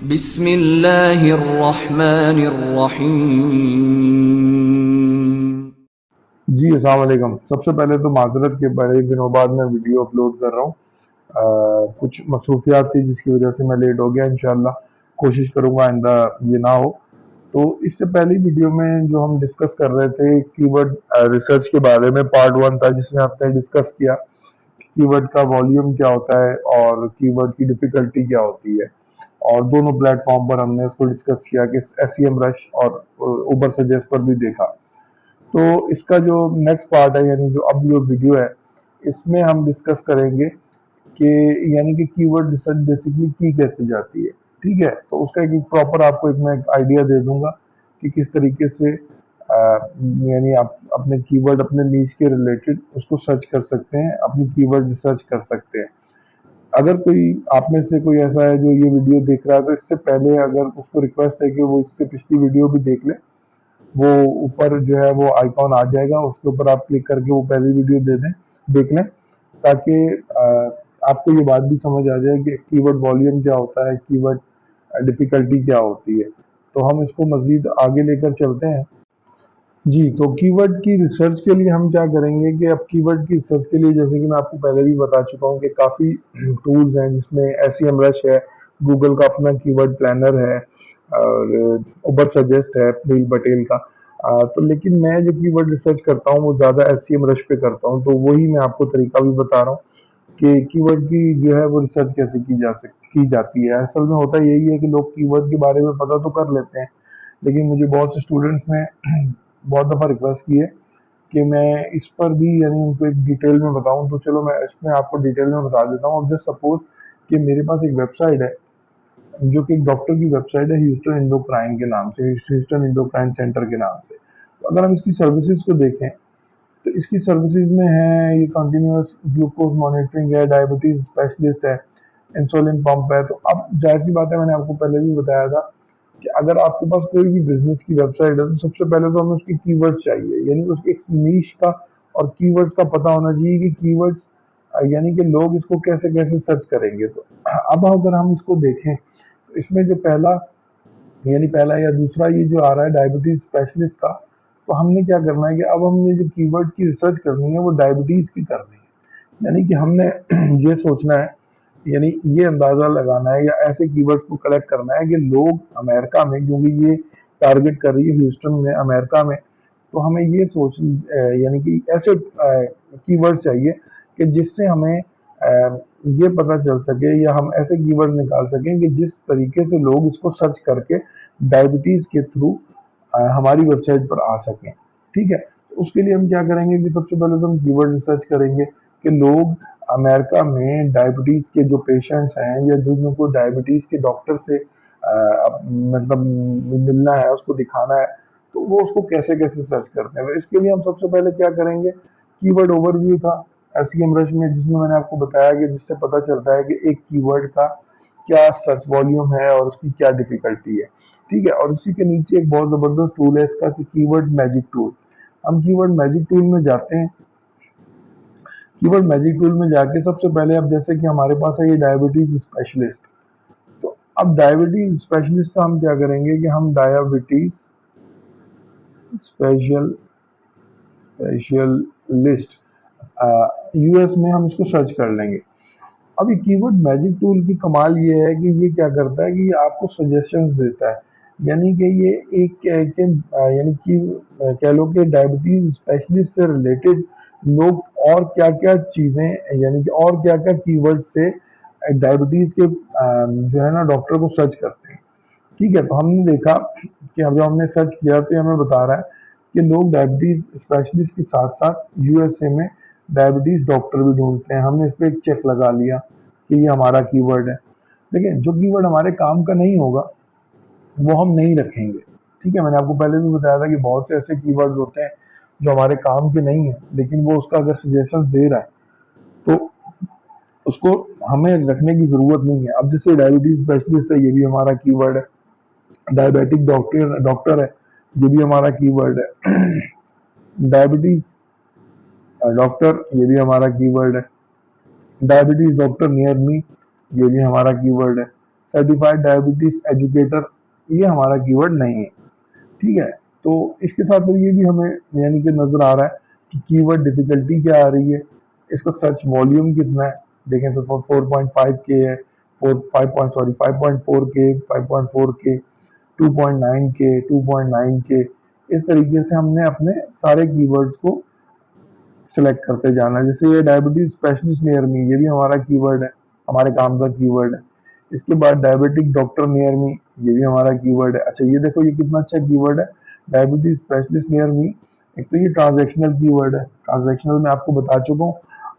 बिस्मिल्लाहिर्रहमानिर्रहीम। जी अस्सलाम वालेकुम। सबसे पहले तो माज़रत के बड़े दिनों बाद मैं वीडियो अपलोड कर रहा हूँ। कुछ मसरूफियात थी जिसकी वजह से मैं लेट हो गया। इंशाल्लाह कोशिश करूँगा आइंदा ये ना हो। तो इससे पहली वीडियो में जो हम डिस्कस कर रहे थे कीवर्ड रिसर्च के बारे में, पार्ट 1 था जिसमें आपने डिस्कस किया कीवर्ड का वॉल्यूम क्या होता है और कीवर्ड की डिफिकल्टी क्या होती है। और दोनों प्लेटफॉर्म पर हमने इसको डिस्कस किया कि एसईएम रश और उबर सजेस्ट पर भी देखा। तो इसका जो नेक्स्ट पार्ट है, यानी जो अब जो वीडियो है, इसमें हम डिस्कस करेंगे कि यानी कि कीवर्ड रिसर्च बेसिकली की कैसे जाती है। ठीक है, तो उसका एक प्रॉपर आपको मैं एक आइडिया दे दूंगा कि किस तरीके से यानी आप अपने कीवर्ड अपने नीच के रिलेटेड उसको सर्च कर सकते हैं, अपनी कीवर्ड रिसर्च कर सकते हैं। अगर कोई आप में से कोई ऐसा है जो ये वीडियो देख रहा है, तो इससे पहले अगर उसको रिक्वेस्ट है कि वो इससे पिछली वीडियो भी देख ले। वो ऊपर जो है वो आइकॉन आ जाएगा, उसके ऊपर आप क्लिक करके वो पहली वीडियो दे दें, देख लें, ताकि आपको ये बात भी समझ आ जाए कि कीवर्ड वॉल्यूम क्या होता है, कीवर्ड डिफिकल्टी क्या होती है। तो हम इसको मजीद आगे लेकर चलते हैं। जी, तो कीवर्ड की रिसर्च के लिए हम क्या करेंगे कि अब कीवर्ड की रिसर्च के लिए, जैसे कि मैं आपको पहले भी बता चुका हूँ कि काफ़ी टूल्स हैं, जिसमें एसईएम रश है, गूगल का अपना कीवर्ड प्लानर है, और उबर सजेस्ट है प्रील पटेल का। तो लेकिन मैं जो कीवर्ड रिसर्च करता हूँ वो ज़्यादा एसईएम रश पे करता हूँ, तो वही मैं आपको तरीका भी बता रहा हूँ कि कीवर्ड की जो है वो रिसर्च कैसे की जाती है। असल में होता यही है कि लोग कीवर्ड के बारे में पता तो कर लेते हैं, लेकिन मुझे बहुत से स्टूडेंट्स ने बहुत दफ़ा रिक्वेस्ट की है कि मैं इस पर भी यानी उनको एक डिटेल में बताऊं। तो चलो मैं इसमें आपको डिटेल में बता देता हूँ। अब जस्ट सपोज कि मेरे पास एक वेबसाइट है जो कि एक डॉक्टर की वेबसाइट है, ह्यूस्टन इंडोक्राइन के नाम से, ह्यूस्टन इंडोक्राइन सेंटर के नाम से। तो अगर हम इसकी सर्विसेज को देखें, तो इसकी सर्विसेज में है ये कंटिन्यूअस ग्लूकोज मॉनिटरिंग है, डायबिटीज स्पेशलिस्ट है, इंसुलिन पंप है। तो अब जाहिर सी बात है, मैंने आपको पहले भी बताया था कि अगर आपके पास कोई भी बिजनेस की वेबसाइट है, तो सबसे पहले तो हमें उसकी कीवर्ड्स चाहिए, यानी उसके एक नीश का और कीवर्ड्स का पता होना चाहिए कि कीवर्ड्स यानी कि लोग इसको कैसे कैसे सर्च करेंगे। तो अब अगर हम इसको देखें, तो इसमें जो पहला यानी पहला या दूसरा ये जो आ रहा है डायबिटीज स्पेशलिस्ट का, तो हमने क्या करना है कि अब हमने जो कीवर्ड की रिसर्च करनी है वो डायबिटीज की करनी है। यानी कि हमने ये सोचना है, यानी ये अंदाजा लगाना है या ऐसे कीवर्ड्स को कलेक्ट करना है कि लोग अमेरिका में, क्योंकि ये टारगेट कर रही है ह्यूस्टन में, अमेरिका में, तो हमें ये यानी कि ऐसे कीवर्ड चाहिए कि जिससे हमें ये पता चल सके या हम ऐसे कीवर्ड निकाल सकें कि जिस तरीके से लोग इसको सर्च करके डायबिटीज के थ्रू हमारी वेबसाइट पर आ सकें। ठीक है, तो उसके लिए हम क्या करेंगे कि सबसे पहले तो हम कीवर्ड रिसर्च करेंगे कि लोग अमेरिका में डायबिटीज के जो पेशेंट्स हैं या जिनको डायबिटीज के डॉक्टर से मतलब मिलना है, उसको दिखाना है, तो वो उसको कैसे कैसे सर्च करते हैं। तो इसके लिए हम सबसे पहले क्या करेंगे, कीवर्ड ओवरव्यू था एसईएम रश में, जिसमें मैंने आपको बताया कि जिससे पता चलता है कि एक कीवर्ड का क्या सर्च वॉल्यूम है और उसकी क्या डिफिकल्टी है। ठीक है, और उसी के नीचे एक बहुत जबरदस्त टूल है इसका कि कीवर्ड मैजिक टूल। हम कीवर्ड मैजिक टूल में जाते हैं। कीवर्ड मैजिक टूल में जाके सबसे पहले, अब जैसे कि हमारे पास है ये डायबिटीज स्पेशलिस्ट, तो अब डायबिटीज स्पेशलिस्ट का हम क्या करेंगे कि हम डायबिटीज स्पेशल स्पेशलिस्ट यूएस में हम इसको सर्च कर लेंगे। अब ये कीवर्ड मैजिक टूल की कमाल ये है कि ये क्या करता है कि ये आपको सजेशंस देता है। यानी कि ये यानी कि कह लो कि डायबिटीज स्पेशलिस्ट से रिलेटेड लोग और क्या क्या चीज़ें, यानी कि और क्या क्या कीवर्ड से डायबिटीज के जो है ना डॉक्टर को सर्च करते हैं। ठीक है, तो हमने देखा कि अब जब हमने सर्च किया तो ये हमें बता रहा है कि लोग डायबिटीज स्पेशलिस्ट के साथ साथ यूएसए में डायबिटीज डॉक्टर भी ढूंढते हैं। हमने इस पर एक चेक लगा लिया कि ये हमारा कीवर्ड है। देखिए, जो कीवर्ड हमारे काम का नहीं होगा वो हम नहीं रखेंगे। ठीक है, मैंने आपको पहले भी बताया था कि बहुत से ऐसे कीवर्ड्स होते हैं जो हमारे काम के नहीं है, लेकिन वो उसका अगर सजेशन दे रहा है तो उसको हमें रखने की जरूरत नहीं है। अब जैसे डायबिटीज स्पेशलिस्ट है, ये भी हमारा कीवर्ड है। डायबिटिक डॉक्टर डॉक्टर है, ये भी हमारा कीवर्ड है। डायबिटीज डॉक्टर, ये भी हमारा कीवर्ड है। डायबिटीज डॉक्टर नियर मी, ये भी हमारा कीवर्ड है। सर्टिफाइड डायबिटीज एजुकेटर ये हमारा कीवर्ड नहीं है। ठीक है, तो इसके साथ ये भी हमें यानी कि नजर आ रहा है कि कीवर्ड डिफिकल्टी क्या आ रही है, इसका सर्च वॉल्यूम कितना है। देखें तो 4.5 के है, 5.4 के, 5.4 के, 2.9 के, 2.9 के, इस तरीके से हमने अपने सारे कीवर्ड्स को सिलेक्ट करते जाना है। जैसे ये डायबिटीज स्पेशलिस्ट नियर मी, ये भी हमारा कीवर्ड है, हमारे काम का कीवर्ड है। इसके बाद डायबिटिक डॉक्टर नियर मी, ये भी हमारा कीवर्ड है। अच्छा ये देखो ये कितना अच्छा कीवर्ड है, डायबिटीज स्पेशलिस्ट नियर मी। एक तो ये ट्रांजैक्शनल कीवर्ड है, ट्रांजैक्शनल मैं आपको बता चुका हूँ।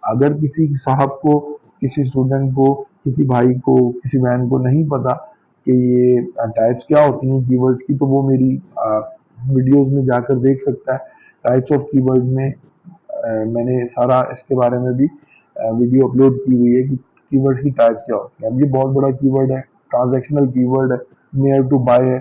अगर किसी साहब को, किसी स्टूडेंट को, किसी भाई को, किसी बहन को नहीं पता कि ये टाइप्स क्या होती हैं कीवर्ड्स की, तो वो मेरी वीडियोस में जाकर देख सकता है। टाइप्स ऑफ कीवर्ड्स में मैंने सारा इसके बारे में भी वीडियो अपलोड की हुई है कि कीवर्ड्स की टाइप्स क्या होती हैं। अब ये बहुत बड़ा कीवर्ड है, ट्रांजैक्शनल कीवर्ड है, नियर टू बाय है।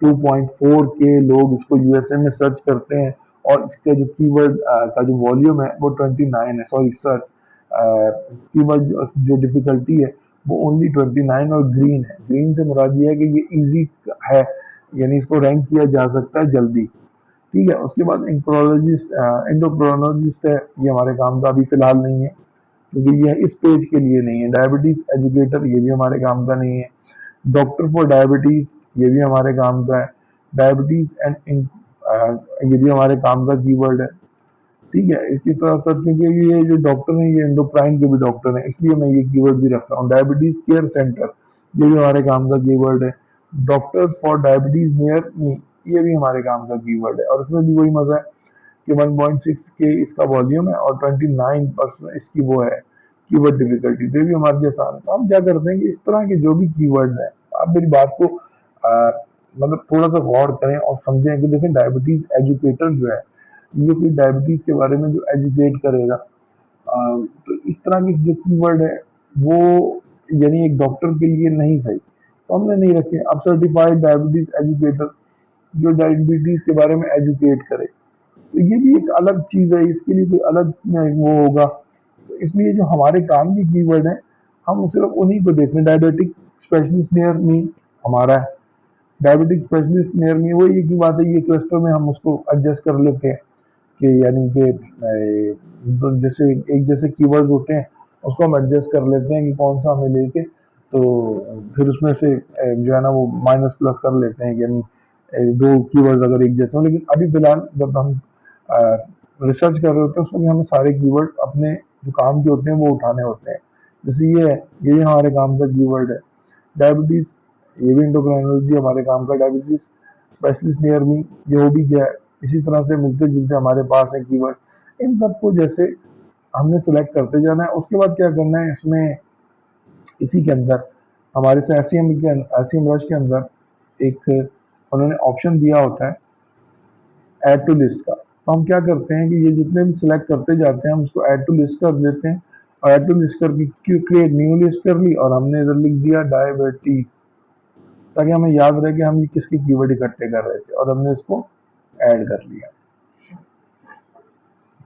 2.4 के लोग इसको यूएसए में सर्च करते हैं और इसका जो कीवर्ड का जो वॉल्यूम है वो 29 है। सॉरी सर्च कीवर्ड जो डिफिकल्टी है वो ओनली 29 और ग्रीन है। ग्रीन से मुराद ये है कि ये इजी है, यानी इसको रैंक किया जा सकता है जल्दी। ठीक है, उसके बाद इंक्रोलॉजिस्ट एंडोक्रोनोलॉजिस्ट है, ये हमारे काम का अभी फिलहाल नहीं है क्योंकि ये इस पेज के लिए नहीं है। डायबिटीज एजुकेटर ये भी हमारे काम का नहीं है। डॉक्टर फॉर डायबिटीज ये भी हमारे काम का है। डायबिटीज एंड ये भी हमारे काम का कीवर्ड है। ठीक है, इसकी तरह सर क्योंकि ये जो डॉक्टर हैं ये एंडोक्राइन के भी डॉक्टर हैं, इसलिए मैं ये कीवर्ड भी रख रहा हूँ। डायबिटीज केयर सेंटर ये भी हमारे काम का कीवर्ड है। Doctors for diabetes near me ये भी हमारे काम का कीवर्ड है, और उसमें भी वही मजा है कि 1.6 के इसका वॉल्यूम है और 29% इसकी वो है कीवर्ड डिफिकल्टी, तो ये भी हमारे लिए आसान है। तो हम क्या करते हैं कि इस तरह के जो भी कीवर्ड्स हैं, आप मेरी बात को मतलब थोड़ा सा गौर करें और समझें कि देखें डायबिटीज एजुकेटर जो है ये कोई डायबिटीज के बारे में जो एजुकेट करेगा, तो इस तरह के जो कीवर्ड है वो यानी एक डॉक्टर के लिए नहीं सही, तो हमने नहीं रखे। अब सर्टिफाइड डायबिटीज एजुकेटर जो डायबिटीज के बारे में एजुकेट करे, तो ये भी एक अलग चीज है, इसके लिए कोई अलग वो होगा। तो इसलिए जो हमारे काम की कीवर्ड है हम सिर्फ उन्हीं को देख रहे हैं। डायबिटिक स्पेशलिस्ट नियर मी हमारा है, डायबिटिक स्पेशलिस्ट नियर मी वो ये की बात है, ये क्लस्टर में हम उसको एडजस्ट कर लेते हैं कि यानी कि जैसे एक जैसे कीवर्ड्स होते हैं उसको हम एडजस्ट कर लेते हैं कि कौन सा हमें लेके, तो फिर उसमें से जो है ना वो माइनस प्लस कर लेते हैं, यानी दो कीवर्ड्स अगर एक जैसे हो। लेकिन अभी फिलहाल जब हम रिसर्च कर रहे होते हैं उसमें हमें सारे कीवर्ड अपने जो काम के होते हैं वो उठाने होते हैं। जैसे ये है, ये भी हमारे काम का कीवर्ड है। डायबिटीज ये भी इंडोक्राइनोलॉजी हमारे काम का। डायबिटीज स्पेशलिस्ट नियर मी ये हो भी गया है। इसी तरह से मिलते जुलते हमारे पास है कीवर्ड। इन सबको जैसे हमने सिलेक्ट करते जाना है, उसके बाद क्या करना है इसमें, इसी के अंदर हमारे से एसईएम रश के अंदर एक उन्होंने ऑप्शन दिया होता है ऐड टू लिस्ट का। तो हम क्या करते हैं कि ये जितने भी सिलेक्ट करते जाते हैं हम उसको ऐड टू लिस्ट कर देते हैं, और ऐड टू लिस्ट करके क्रिएट न्यू लिस्ट कर ली और हमने इधर लिख दिया डायबिटीज, ताकि हमें याद रहे कि हम ये किसके कीवर्ड इकट्ठे कर रहे थे, और हमने इसको ऐड कर लिया।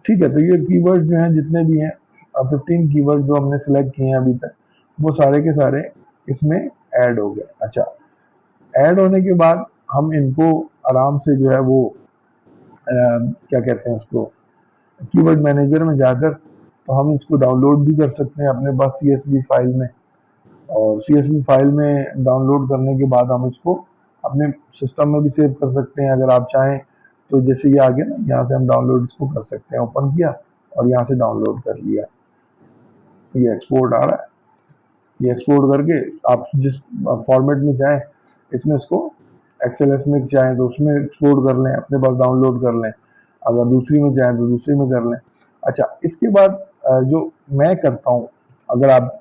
ठीक है, तो ये कीवर्ड जो हैं जितने भी हैं 15 कीवर्ड जो हमने सिलेक्ट किए हैं अभी तक, वो सारे के सारे इसमें ऐड हो गए। अच्छा, ऐड होने के बाद हम इनको आराम से जो है वो क्या कहते हैं उसको, कीवर्ड मैनेजर में जाकर तो हम इसको डाउनलोड भी कर सकते हैं अपने पास CSV फाइल में, और CSV फाइल में डाउनलोड करने के बाद हम इसको अपने सिस्टम में भी सेव कर सकते हैं अगर आप चाहें। तो जैसे ये आ गया ना, यहाँ से हम डाउनलोड इसको कर सकते हैं, ओपन किया और यहाँ से डाउनलोड कर लिया। ये एक्सपोर्ट आ रहा है, ये एक्सपोर्ट करके आप जिस फॉर्मेट में चाहें इसमें इसको XLS में चाहें तो उसमें एक्सपोर्ट कर लें, अपने पास डाउनलोड कर लें, अगर दूसरी में चाहें तो दूसरी में कर लें। अच्छा, इसके बाद जो मैं करता हूँ, अगर आप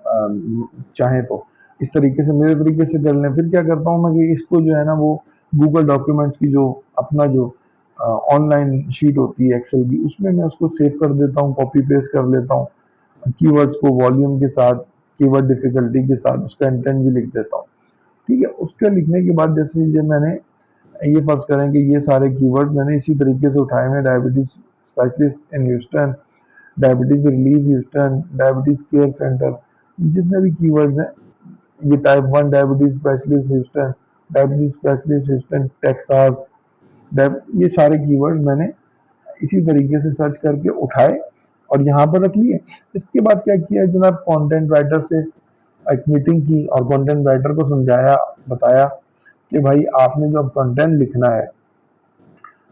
चाहें तो इस तरीके से मेरे तरीके से कर लें, फिर क्या करता हूँ मैं कि इसको जो है ना वो गूगल डॉक्यूमेंट्स की जो अपना जो ऑनलाइन शीट होती है एक्सेल की, उसमें मैं उसको सेव कर देता हूँ, कॉपी पेस्ट कर लेता हूँ कीवर्ड्स को वॉल्यूम के साथ, कीवर्ड डिफिकल्टी के साथ, उसका इंटेंट भी लिख देता हूँ। ठीक है, उसका लिखने के बाद जैसे जब मैंने ये फर्ज करें कि ये सारे कीवर्ड मैंने इसी तरीके से उठाए हैं, diabetes specialist in Houston, diabetes relief Houston, diabetes care centre, जितने भी कीवर्ड्स हैं ये type 1 diabetes specialist Houston, diabetes specialist Houston Texas, ये सारे कीवर्ड मैंने इसी तरीके से सर्च करके उठाए और यहाँ पर रख लिए। इसके बाद क्या किया जनाब, कंटेंट राइटर से एक मीटिंग की और कंटेंट राइटर को समझाया, बताया कि भाई आपने जो कंटेंट लिखना है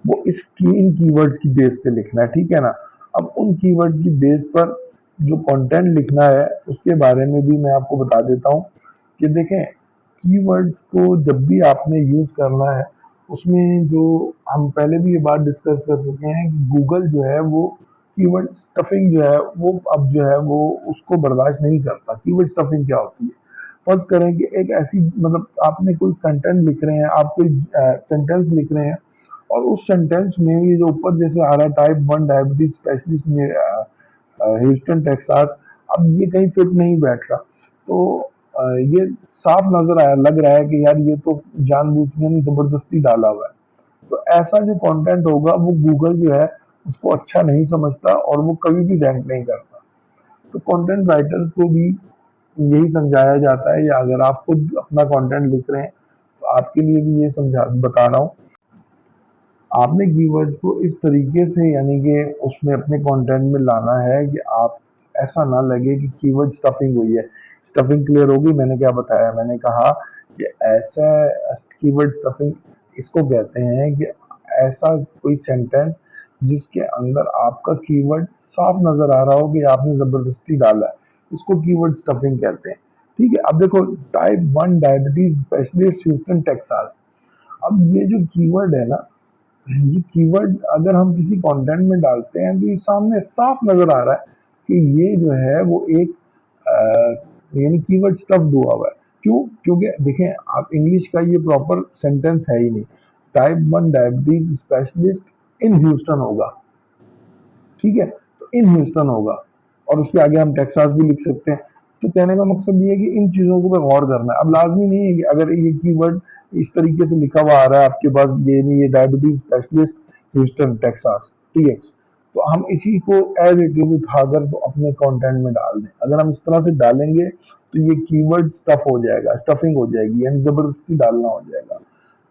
वो इस इन कीवर्ड्स की बेस पे लिखना है, ठीक है ना। अब उन कीवर्ड की बेस पर जो कंटेंट लिखना है उसके बारे में भी मैं आपको बता देता हूँ कि देखें, कीवर्ड्स को जब भी आपने यूज करना है उसमें जो हम पहले भी ये बात डिस्कस कर चुके हैं कि गूगल जो है वो कीवर्ड स्टफिंग जो है वो अब जो है वो उसको बर्दाश्त नहीं करता। कीवर्ड स्टफिंग क्या होती है? फर्ज करें कि एक ऐसी, मतलब आपने कोई कंटेंट लिख रहे हैं, आप कोई सेंटेंस लिख रहे हैं और उस सेंटेंस में ये जो ऊपर जैसे आ रहा है टाइप 1 डायबिटीज स्पेशलिस्ट में ह्यूस्टन टेक्सास, अब ये कहीं फिट नहीं बैठ रहा। तो ये साफ नजर आया, लग रहा है कि यार ये तो जानबूझ के नहीं, जबरदस्ती डाला हुआ है। तो ऐसा जो कंटेंट होगा वो गूगल जो है उसको अच्छा नहीं समझता और वो कभी भी रैंक नहीं करता। तो कंटेंट राइटर्स को भी यही समझाया जाता है, या अगर आप खुद अपना कंटेंट लिख रहे हैं तो आपके लिए भी ये समझा बता रहा हूँ, आपने कीवर्ड्स को इस तरीके से यानी कि उसमें अपने कंटेंट में लाना है कि आप ऐसा ना लगे कि कीवर्ड स्टफिंग हुई है। स्टफिंग क्लियर होगी, मैंने क्या बताया, मैंने कहा कि ऐसा कीवर्ड स्टफिंग इसको कहते हैं कि ऐसा कोई सेंटेंस जिसके अंदर आपका कीवर्ड साफ नजर आ रहा हो कि आपने जबरदस्ती डाला है, इसको कीवर्ड स्टफिंग कहते हैं। ठीक है, अब देखो type 1 diabetes specialist Houston Texas, अब ये जो कीवर्ड है ना, ये कीवर्ड अगर हम किसी कंटेंट में डालते हैं तो ये सामने साफ नजर आ रहा है कि ये जो है वो एक यानी कीवर्ड स्टफ्ड हुआ हुआ है। क्यों? क्योंकि देखें, आप इंग्लिश का ये प्रॉपर सेंटेंस है ही नहीं। Type 1 diabetes specialist in Houston होगा, ठीक है, तो इन ह्यूस्टन होगा और उसके आगे हम टेक्सास भी लिख सकते हैं। तो कहने का मकसद ये है कि इन चीजों को पे गौर करना है। अब लाजमी नहीं है कि अगर ये कीवर्ड इस तरीके से लिखा हुआ आ रहा है आपके पास, ये नहीं, ये diabetes specialist Houston Texas TX, तो हम इसी को एज इट इज उठाकर तो अपने कंटेंट में डाल दें। अगर हम इस तरह से डालेंगे तो ये कीवर्ड स्टफ हो जाएगा, स्टफिंग हो जाएगी, यानी जबरदस्ती डालना हो जाएगा।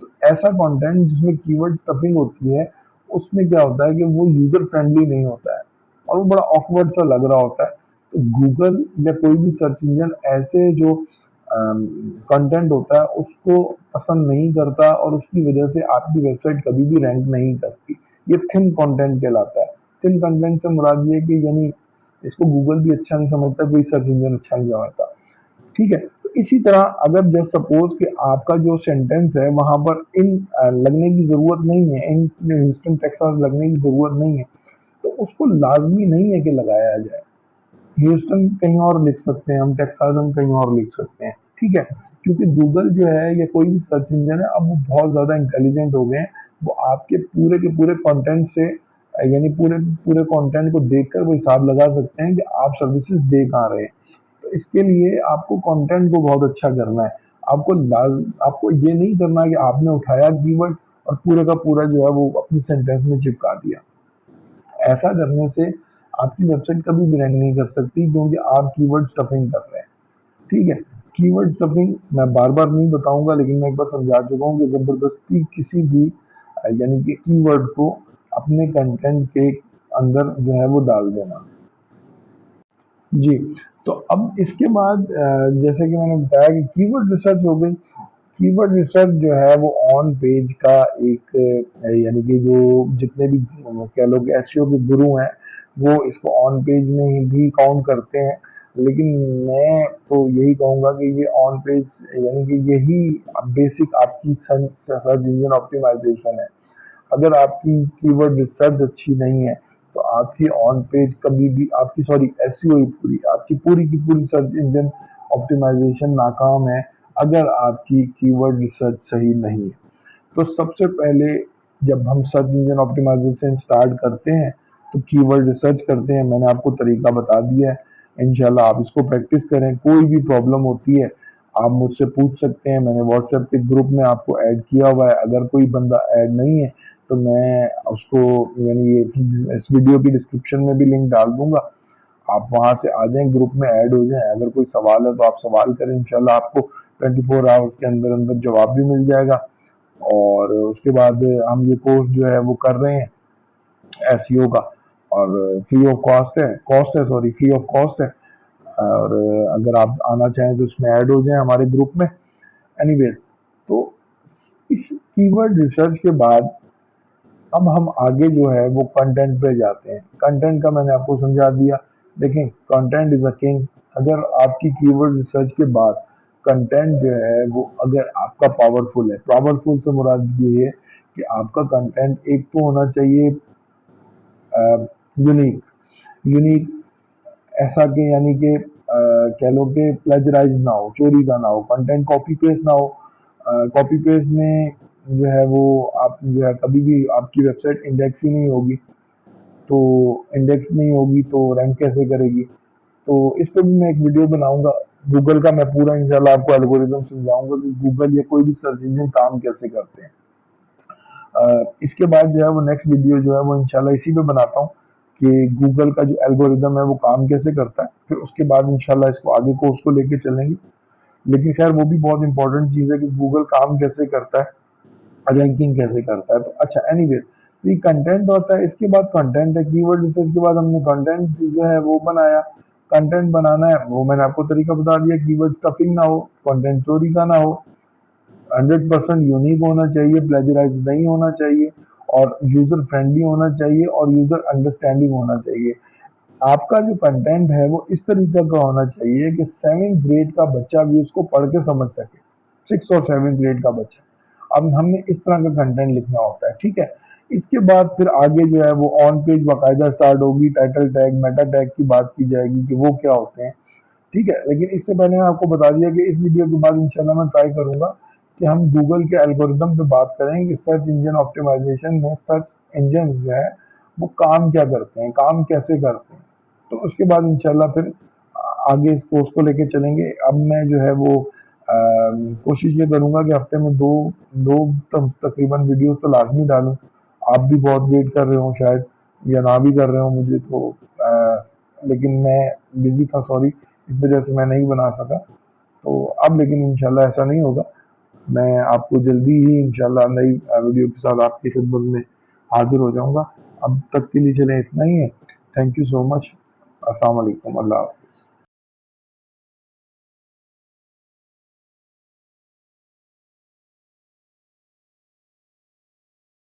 तो ऐसा कंटेंट जिसमें कीवर्ड स्टफिंग होती है उसमें क्या होता है कि वो यूजर फ्रेंडली नहीं होता है और वो बड़ा ऑकवर्ड सा लग रहा होता है। तो गूगल या कोई भी सर्च इंजन ऐसे जो कंटेंट होता है उसको पसंद नहीं करता और उसकी वजह से आपकी वेबसाइट कभी भी रैंक नहीं करती। ये थिन कंटेंट कहलाता है। थिन कंटेंट से मुराद ये है कि यानी इसको गूगल भी अच्छा नहीं समझता, कोई सर्च इंजन अच्छा नहीं समझता, ठीक है। तो इसी तरह अगर जस्ट सपोज कि आपका जो सेंटेंस है वहां पर इन लगने की जरूरत नहीं है, इन ह्यूस्टन टेक्सास लगने की जरूरत नहीं है, तो उसको लाजमी नहीं है कि लगाया जाए। ह्यूस्टन कहीं और लिख सकते हैं हम, टेक्सास हम कहीं और लिख सकते हैं, ठीक है। क्योंकि गूगल जो है या कोई भी सर्च इंजन है अब वो बहुत ज्यादा इंटेलिजेंट हो गए हैं। वो आपके पूरे के पूरे कंटेंट से यानी पूरे पूरे कंटेंट को देखकर वो हिसाब लगा सकते हैं कि आप सर्विसेज दे कहाँ रहे हैं। तो इसके लिए आपको कंटेंट को बहुत अच्छा करना है। आपको ये नहीं करना है कि आपने उठाया कीवर्ड और पूरे का पूरा जो है वो अपनी सेंटेंस में चिपका दिया। ऐसा करने से आपकी वेबसाइट कभी भी रैंक नहीं कर सकती क्योंकि आप कीवर्ड स्टफिंग कर रहे हैं, ठीक है। कीवर्ड स्टफिंग मैं बार बार नहीं बताऊंगा, लेकिन मैं एक बार समझा चुका हूँ कि जबरदस्ती किसी भी यानी कि कीवर्ड को अपने कंटेंट के अंदर जो है वो डाल देना। जी, तो अब इसके बाद जैसे कि मैंने बताया कि कीवर्ड रिसर्च हो गई। कीवर्ड रिसर्च जो है वो ऑन पेज का एक यानी कि जो जितने भी कह लो कि एसईओ के गुरु हैं वो इसको ऑन पेज में ही भी काउंट करते हैं। लेकिन मैं तो यही कहूँगा कि ये ऑन पेज यानी कि यही बेसिक आपकी सर्च इंजन ऑप्टिमाइजेशन है। अगर आपकी कीवर्ड रिसर्च अच्छी नहीं है तो आपकी ऑन पेज कभी भी आपकी सॉरी एसईओ ही पूरी आपकी पूरी की पूरी सर्च इंजन ऑप्टिमाइजेशन नाकाम है अगर आपकी कीवर्ड रिसर्च सही नहीं है। तो सबसे पहले जब हम सर्च इंजन ऑप्टिमाइजेशन स्टार्ट करते हैं तो कीवर्ड रिसर्च करते हैं। मैंने आपको तरीका बता दिया है, इंशाल्लाह आप इसको प्रैक्टिस करें। कोई भी प्रॉब्लम होती है आप मुझसे पूछ सकते हैं। मैंने व्हाट्सएप के ग्रुप में आपको ऐड किया हुआ है, अगर कोई बंदा ऐड नहीं है तो मैं उसको यानी ये इस वीडियो की डिस्क्रिप्शन में भी लिंक डाल दूंगा। आप वहां से आ जाएं, ग्रुप में ऐड हो जाएं। अगर कोई सवाल है तो आप सवाल करें, इंशाल्लाह आपको 24 आवर्स के अंदर अंदर जवाब भी मिल जाएगा। और उसके बाद हम ये कोर्स जो है वो कर रहे हैं एसईओ का, और फ्री ऑफ कॉस्ट है सॉरी, फ्री ऑफ कॉस्ट है। और अगर आप आना चाहें तो इसमें ऐड हो जाएं हमारे ग्रुप में। एनीवेज, तो इस कीवर्ड रिसर्च के बाद अब हम आगे जो है वो कंटेंट पे जाते हैं। कंटेंट का मैंने आपको समझा दिया। देखें, कंटेंट इज अ किंग। अगर आपकी कीवर्ड रिसर्च के बाद कंटेंट जो है वो अगर आपका पावरफुल है, पावरफुल से मुराद ये है कि आपका कंटेंट एक तो होना चाहिए यूनिक। यूनिक ऐसा कि यानी कि कह लो कि प्लेजराइज ना हो, चोरी का ना हो, कंटेंट कॉपी पेस्ट ना हो। कॉपी पेस्ट में जो है वो आप जो है कभी भी आपकी वेबसाइट इंडेक्स ही नहीं होगी। तो इंडेक्स नहीं होगी तो रैंक कैसे करेगी? तो इस पर भी मैं एक वीडियो बनाऊंगा। गूगल का मैं पूरा इंशाल्लाह आपको एल्गोरिदम समझाऊंगा कि गूगल या कोई भी सर्च इंजन काम कैसे करते हैं। इसके बाद जो है वो नेक्स्ट वीडियो जो है वो इंशाल्लाह इसी पे बनाता हूँ कि गूगल का जो एल्गोरिदम है वो काम कैसे करता है। फिर उसके बाद इंशाल्लाह इसको आगे कोर्स को लेके चलेंगे। लेकिन खैर वो भी बहुत इंपॉर्टेंट चीज़ है कि गूगल काम कैसे करता है, रैंकिंग कैसे करता है। तो अच्छा, एनीवे, तो ये कंटेंट होता है। इसके बाद कंटेंट है, कीवर्ड रिसर्च के बाद हमने कंटेंट जो है वो बनाया। कंटेंट बनाना है वो मैंने आपको तरीका बता दिया, कीवर्ड स्टफिंग ना हो, कंटेंट चोरी का ना हो, 100% यूनिक होना चाहिए, प्लेजराइज नहीं होना चाहिए, और यूजर फ्रेंडली होना चाहिए, और यूजर अंडरस्टैंडिंग होना चाहिए। आपका जो कंटेंट है वो इस तरीके का होना चाहिए कि 7th ग्रेड का बच्चा भी उसको पढ़ के समझ सके। 6 और 7th ग्रेड का बच्चा, अब हमने इस तरह का कंटेंट लिखना होता है, ठीक है। इसके बाद फिर आगे जो है वो ऑन पेज बाकायदा स्टार्ट होगी, टाइटल टैग, मेटा टैग की बात की जाएगी कि वो क्या होते हैं, ठीक है। लेकिन इससे पहले मैं आपको बता दिया कि इस वीडियो के बाद इंशाल्लाह मैं ट्राई करूंगा कि हम गूगल के एल्गोरिदम पे बात करें कि सर्च इंजन ऑप्टिमाइजेशन में सर्च इंजन जो है वो काम क्या करते हैं, काम कैसे करते हैं। तो उसके बाद इंशाल्लाह फिर आगे इस कोर्स को लेके चलेंगे। अब मैं जो है वो कोशिश ये करूंगा कि हफ्ते में दो दो तकरीबन वीडियोस तो लाजमी डालूं। आप भी बहुत वेट कर रहे हो शायद, या ना भी कर रहे हो मुझे तो, लेकिन मैं बिजी था, सॉरी, इस वजह से मैं नहीं बना सका। तो अब लेकिन इंशाल्लाह ऐसा नहीं होगा। मैं आपको जल्दी ही इंशाल्लाह नई वीडियो के साथ आपकी खिदमत में हाजिर हो जाऊंगा। अब तक के लिए चले इतना ही है। Thank you so much. अस्सलाम वालेकुम। अल्लाह हाफ़िज़।